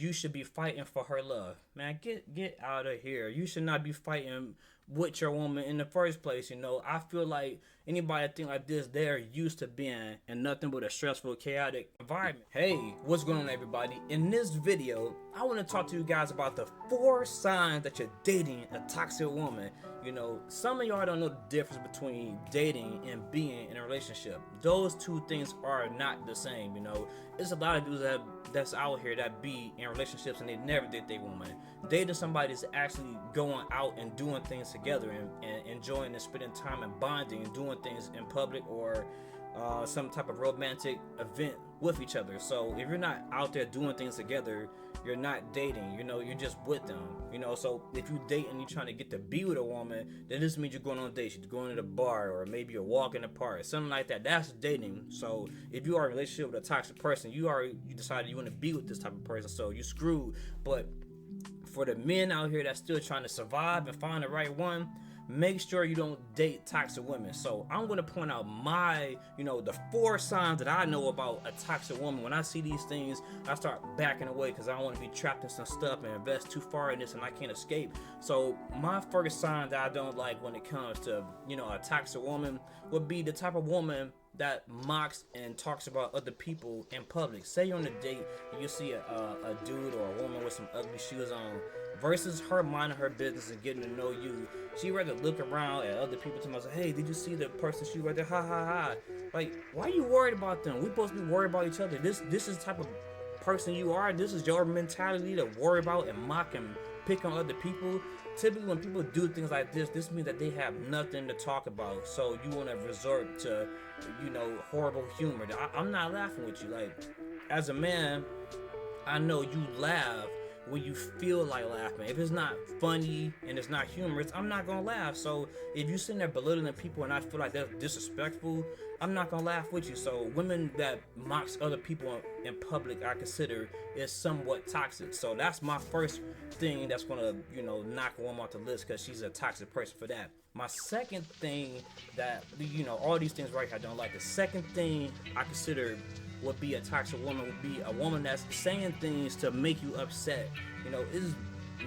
you should be fighting for her love. Man, get out of here. You should not be fighting with your woman in the first place. I feel like anybody that think like this, they're used to being in nothing but a stressful, chaotic environment. Hey, what's going on, everybody? In this video, I want to talk to you guys about the 4 signs that you're dating a toxic woman. Some of y'all don't know the difference between dating and being in a relationship. Those two things are not the same. There's a lot of dudes that's out here that be in relationships and they never date their woman. Dating somebody is actually going out and doing things together and enjoying and spending time and bonding and doing things in public or some type of romantic event with each other. So if you're not out there doing things together, you're not dating. You're just with them. So if you date and you're trying to get to be with a woman, then this means you're going on dates. You're going to the bar, or maybe you're walking in the park, something like that. That's dating. So if you are in a relationship with a toxic person, you decided you want to be with this type of person, so you screwed. But for the men out here that's still trying to survive and find the right one, make sure you don't date toxic women. So I'm going to point out the 4 signs that I know about a toxic woman. When I see these things, I start backing away because I don't want to be trapped in some stuff and invest too far in this and I can't escape. So my first sign that I don't like when it comes to, a toxic woman would be the type of woman that mocks and talks about other people in public. Say you're on a date and you see a dude or a woman with some ugly shoes on, versus her minding her business and getting to know you. She rather look around at other people to myself, hey, did you see the person shoe right there? Ha ha ha. Like, why are you worried about them? We're supposed to be worried about each other. This is the type of person you are. This is your mentality to worry about and mock and pick on other people. Typically when people do things like this means that they have nothing to talk about. So you want to resort to, horrible humor. I'm not laughing with you. Like, as a man, I know you laugh when you feel like laughing. If it's not funny and it's not humorous, I'm not gonna laugh. So if you sitting there belittling people and I feel like that's disrespectful, I'm not gonna laugh with you. So women that mocks other people in public, I consider is somewhat toxic. So that's my first thing that's gonna knock a woman off the list, because she's a toxic person for that. My second thing that all these things right here I don't like. The second thing I consider would be a toxic woman would be a woman that's saying things to make you upset.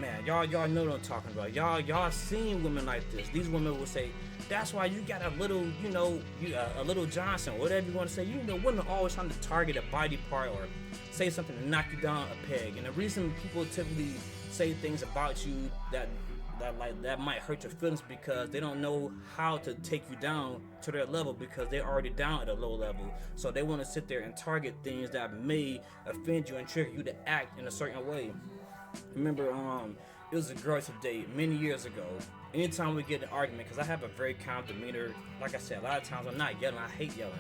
Man, y'all know what I'm talking about. Y'all seen women like this. These women will say, that's why you got a little, a little Johnson, whatever you want to say. Women always trying to target a body part or say something to knock you down a peg. And the reason people typically say things about you that might hurt your feelings, because they don't know how to take you down to their level, because they're already down at a low level. So they want to sit there and target things that may offend you and trigger you to act in a certain way. Remember, it was a girl to date many years ago. Anytime we get in an argument, because I have a very calm demeanor, like I said, a lot of times I'm not yelling. I hate yelling.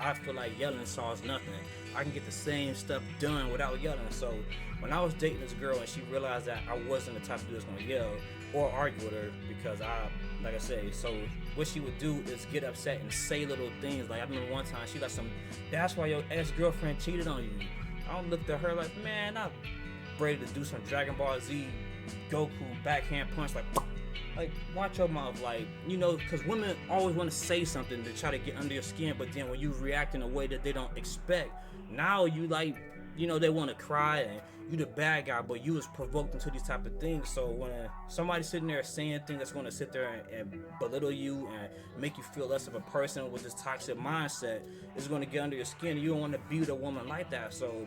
I feel like yelling solves nothing. I can get the same stuff done without yelling. So when I was dating this girl and she realized that I wasn't the type of dude that's gonna yell or argue with her, because like I say, so what she would do is get upset and say little things. Like, I remember one time she like that's why your ex-girlfriend cheated on you. I looked at her like, man, I'm ready to do some Dragon Ball Z Goku backhand punch, like, watch your mouth, because women always want to say something to try to get under your skin, but then when you react in a way that they don't expect, now you they want to cry and you the bad guy, but you was provoked into these type of things. So when somebody's sitting there saying things that's going to sit there and belittle you and make you feel less of a person with this toxic mindset, is going to get under your skin. You don't want to be with a woman like that. So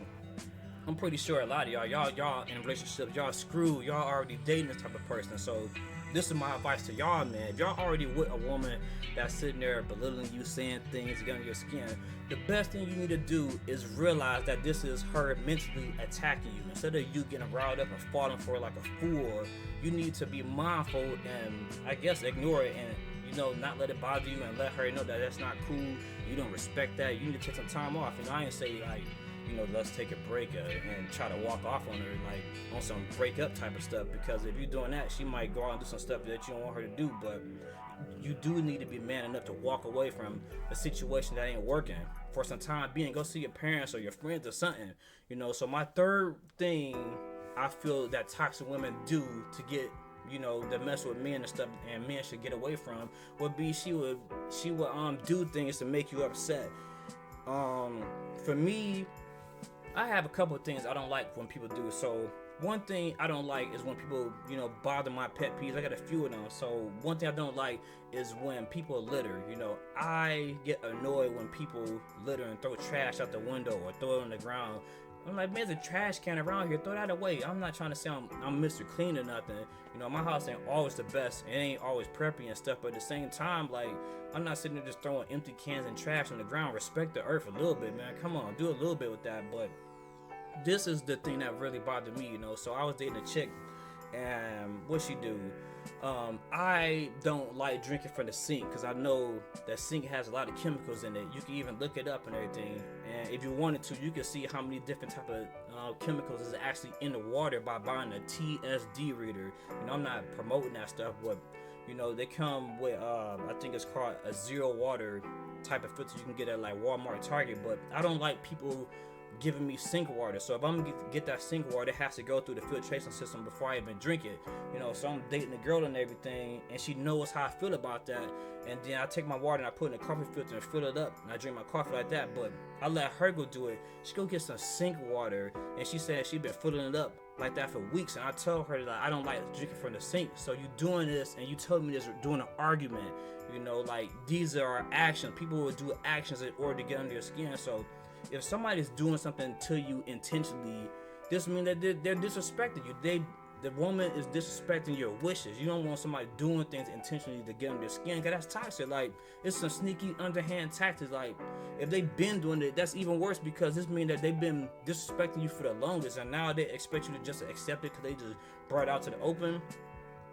I'm pretty sure a lot of y'all in relationships, y'all screwed. Y'all already dating this type of person. So this is my advice to y'all, man. If y'all already with a woman that's sitting there belittling you, saying things, getting under your skin, the best thing you need to do is realize that this is her mentally attacking you. Instead of you getting riled up and falling for it like a fool, you need to be mindful and, I guess, ignore it and not let it bother you, and let her know that that's not cool. You don't respect that. You need to take some time off. I ain't say let's take a break and try to walk off on her on some breakup type of stuff, because if you're doing that, she might go out and do some stuff that you don't want her to do. But you do need to be man enough to walk away from a situation that ain't working for some time being. Go see your parents or your friends or something. So my third thing I feel that toxic women do to get that mess with men and stuff, and men should get away from, would be she would do things to make you upset. For me, I have a couple of things I don't like when people do. So one thing I don't like is when people, bother my pet peeves. I got a few of them. So one thing I don't like is when people litter. I get annoyed when people litter and throw trash out the window or throw it on the ground. I'm like, man, there's a trash can around here. Throw that away. I'm not trying to say I'm Mr. Clean or nothing. My house ain't always the best. It ain't always preppy and stuff. But at the same time, like, I'm not sitting there just throwing empty cans and trash on the ground. Respect the earth a little bit, man. Come on, do a little bit with that. But this is the thing that really bothered me, So I was dating a chick, and what she do? I don't like drinking from the sink because I know that sink has a lot of chemicals in it. You can even look it up and everything. And if you wanted to, you can see how many different type of chemicals is actually in the water by buying a TSD reader. I'm not promoting that stuff, but they come with I think it's called a zero water type of filter you can get at like Walmart, Target. But I don't like people giving me sink water. So if I'm gonna get that sink water, it has to go through the filtration system before I even drink it. So I'm dating a girl and everything, and she knows how I feel about that. And then I take my water and I put it in a coffee filter and fill it up, and I drink my coffee like that. But I let her go do it. She go get some sink water, and she said she been filling it up like that for weeks. And I told her that I don't like drinking from the sink. So you doing this, and you told me this doing an argument. Like these are our actions. People will do actions in order to get under your skin. So if somebody's doing something to you intentionally, this means that they're disrespecting you. The woman is disrespecting your wishes. You don't want somebody doing things intentionally to get under your skin, because that's toxic. Like, it's some sneaky underhand tactics. Like, if they've been doing it, that's even worse, because this means that they've been disrespecting you for the longest, and now they expect you to just accept it because they just brought it out to the open.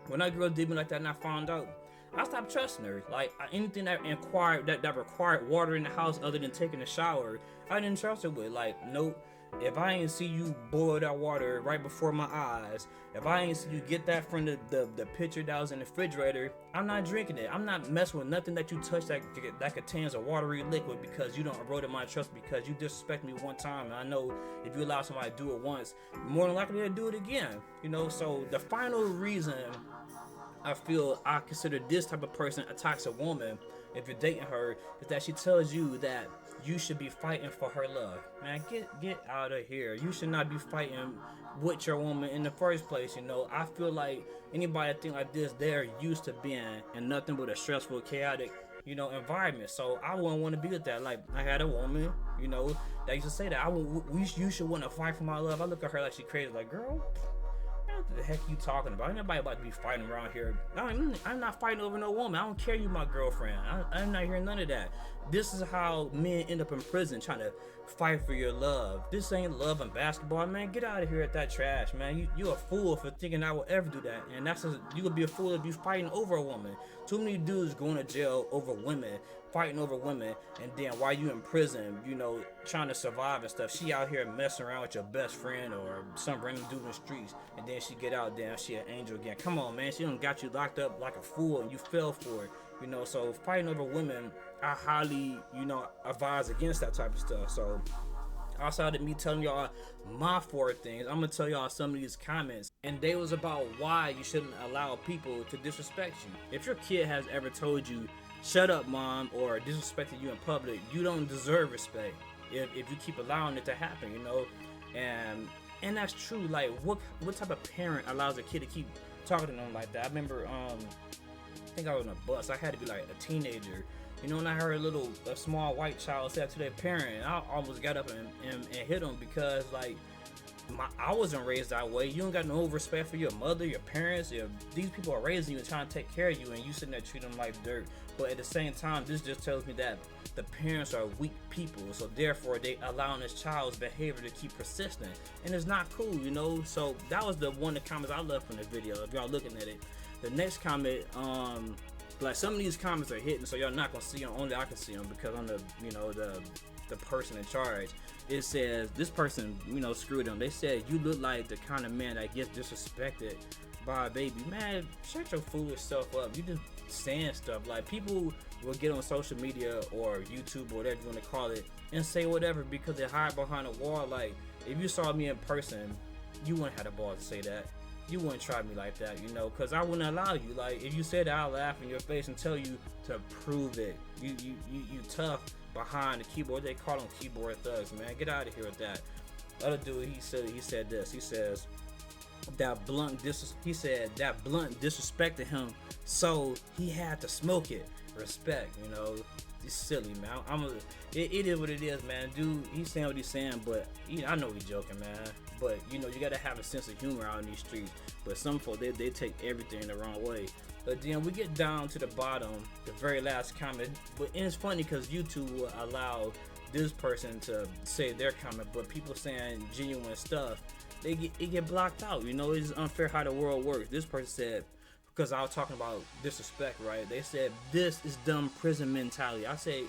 When that girl did me like that and I found out, I stopped trusting her. Like, anything that required water in the house other than taking a shower, I didn't trust her with. Like, nope. If I ain't see you boil that water right before my eyes, if I ain't see you get that from the pitcher that was in the refrigerator, I'm not drinking it. I'm not messing with nothing that you touch that contains a watery liquid, because you don't eroded my trust, because you disrespect me one time. And I know if you allow somebody to do it once, more than likely they'll do it again. So the final reason I feel I consider this type of person a toxic woman, if you're dating her, is that she tells you that you should be fighting for her love. Man, get out of here. You should not be fighting with your woman in the first place. I feel like anybody that think like this, they're used to being in nothing but a stressful, chaotic, environment. So I wouldn't want to be with that. Like, I had a woman, that used to say that you should want to fight for my love. I look at her like she crazy. Like, girl, what the heck you talking about? Ain't nobody about to be fighting around here. I'm not fighting over no woman. I don't care you my girlfriend. I'm not hearing none of that. This is how men end up in prison, trying to fight for your love. This ain't love and basketball, man. Get out of here at that trash, man. You a fool for thinking I will ever do that. And you would be a fool if you fighting over a woman. Too many dudes going to jail over women, fighting over women, and then while you in prison, trying to survive and stuff, she out here messing around with your best friend or some random dude in the streets, and then she get out there and she an angel again. Come on, man. She done got you locked up like a fool and you fell for it. So fighting over women, I highly, advise against that type of stuff. So outside of me telling y'all my 4 things, I'm gonna tell y'all some of these comments, and they was about why you shouldn't allow people to disrespect you. If your kid has ever told you, shut up, mom, or disrespected you in public, you don't deserve respect if you keep allowing it to happen, and that's true. Like, what type of parent allows a kid to keep talking to them like that? I remember I think I was on a bus. I had to be like a teenager, and I heard a small white child say that to their parent. I almost got up and hit them, because like I wasn't raised that way. You don't got no respect for your mother, your parents. If these people are raising you and trying to take care of you, and you sitting there treating them like dirt. But at the same time, this just tells me that the parents are weak people, so therefore they allowing this child's behavior to keep persistent, and it's not cool, So that was one of the comments I left from the video. If y'all looking at it, the next comment, like, some of these comments are hidden, so y'all not gonna see them. Only I can see them, because I'm the person in charge. It says this person, screwed them. They said, you look like the kind of man that gets disrespected by a baby. Man, shut your foolish self up. You just saying stuff. Like, people will get on social media or YouTube or whatever you want to call it and say whatever because they hide behind a wall. Like, if you saw me in person, you wouldn't have the balls to say that. You wouldn't try me like that, because I wouldn't allow you. Like, if you said that, I'll laugh in your face and tell you to prove it. You tough behind the keyboard. They call them keyboard thugs, man. Get out of here with that. Other dude, he said this. He says that he said that blunt disrespected him, so he had to smoke it. Respect, you know. It's silly, man. It is what it is, man. Dude, he's saying what he's saying, but I know he's joking, man. But you know, you gotta have a sense of humor out in these streets. But some folks, they take everything the wrong way. But then we get down to the bottom, the very last comment. But and it's funny because YouTube will allow this person to say their comment, but people saying genuine stuff, it get blocked out. You know, it's unfair how the world works. This person said, because I was talking about disrespect, right? They said this is dumb prison mentality. I say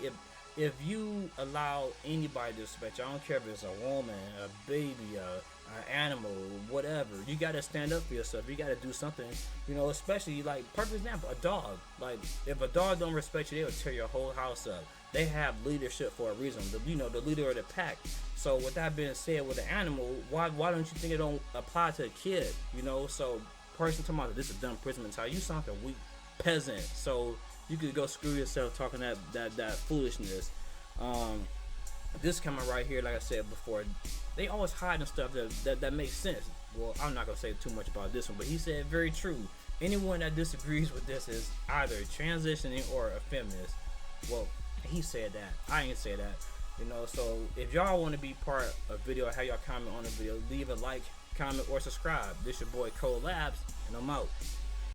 if you allow anybody to disrespect you, I don't care if it's a woman, a baby, an animal, whatever, you gotta stand up for yourself. You gotta do something, you know. Especially like perfect example, a dog. Like if a dog don't respect you, they will tear your whole house up. They have leadership for a reason. The leader of the pack. So with that being said, with an animal, why don't you think it don't apply to a kid? You know, so person talking about this is dumb prison mentality. You sound like a weak peasant. So you could go screw yourself talking that foolishness. This coming right here, like I said before, they always hiding stuff that makes sense. Well, I'm not gonna say too much about this one, but he said very true. Anyone that disagrees with this is either transitioning or a feminist. Well, he said that. I ain't say that. You know, so if y'all want to be part of video, have y'all comment on the video, leave a like, comment, or subscribe. This your boy Labz, and I'm out.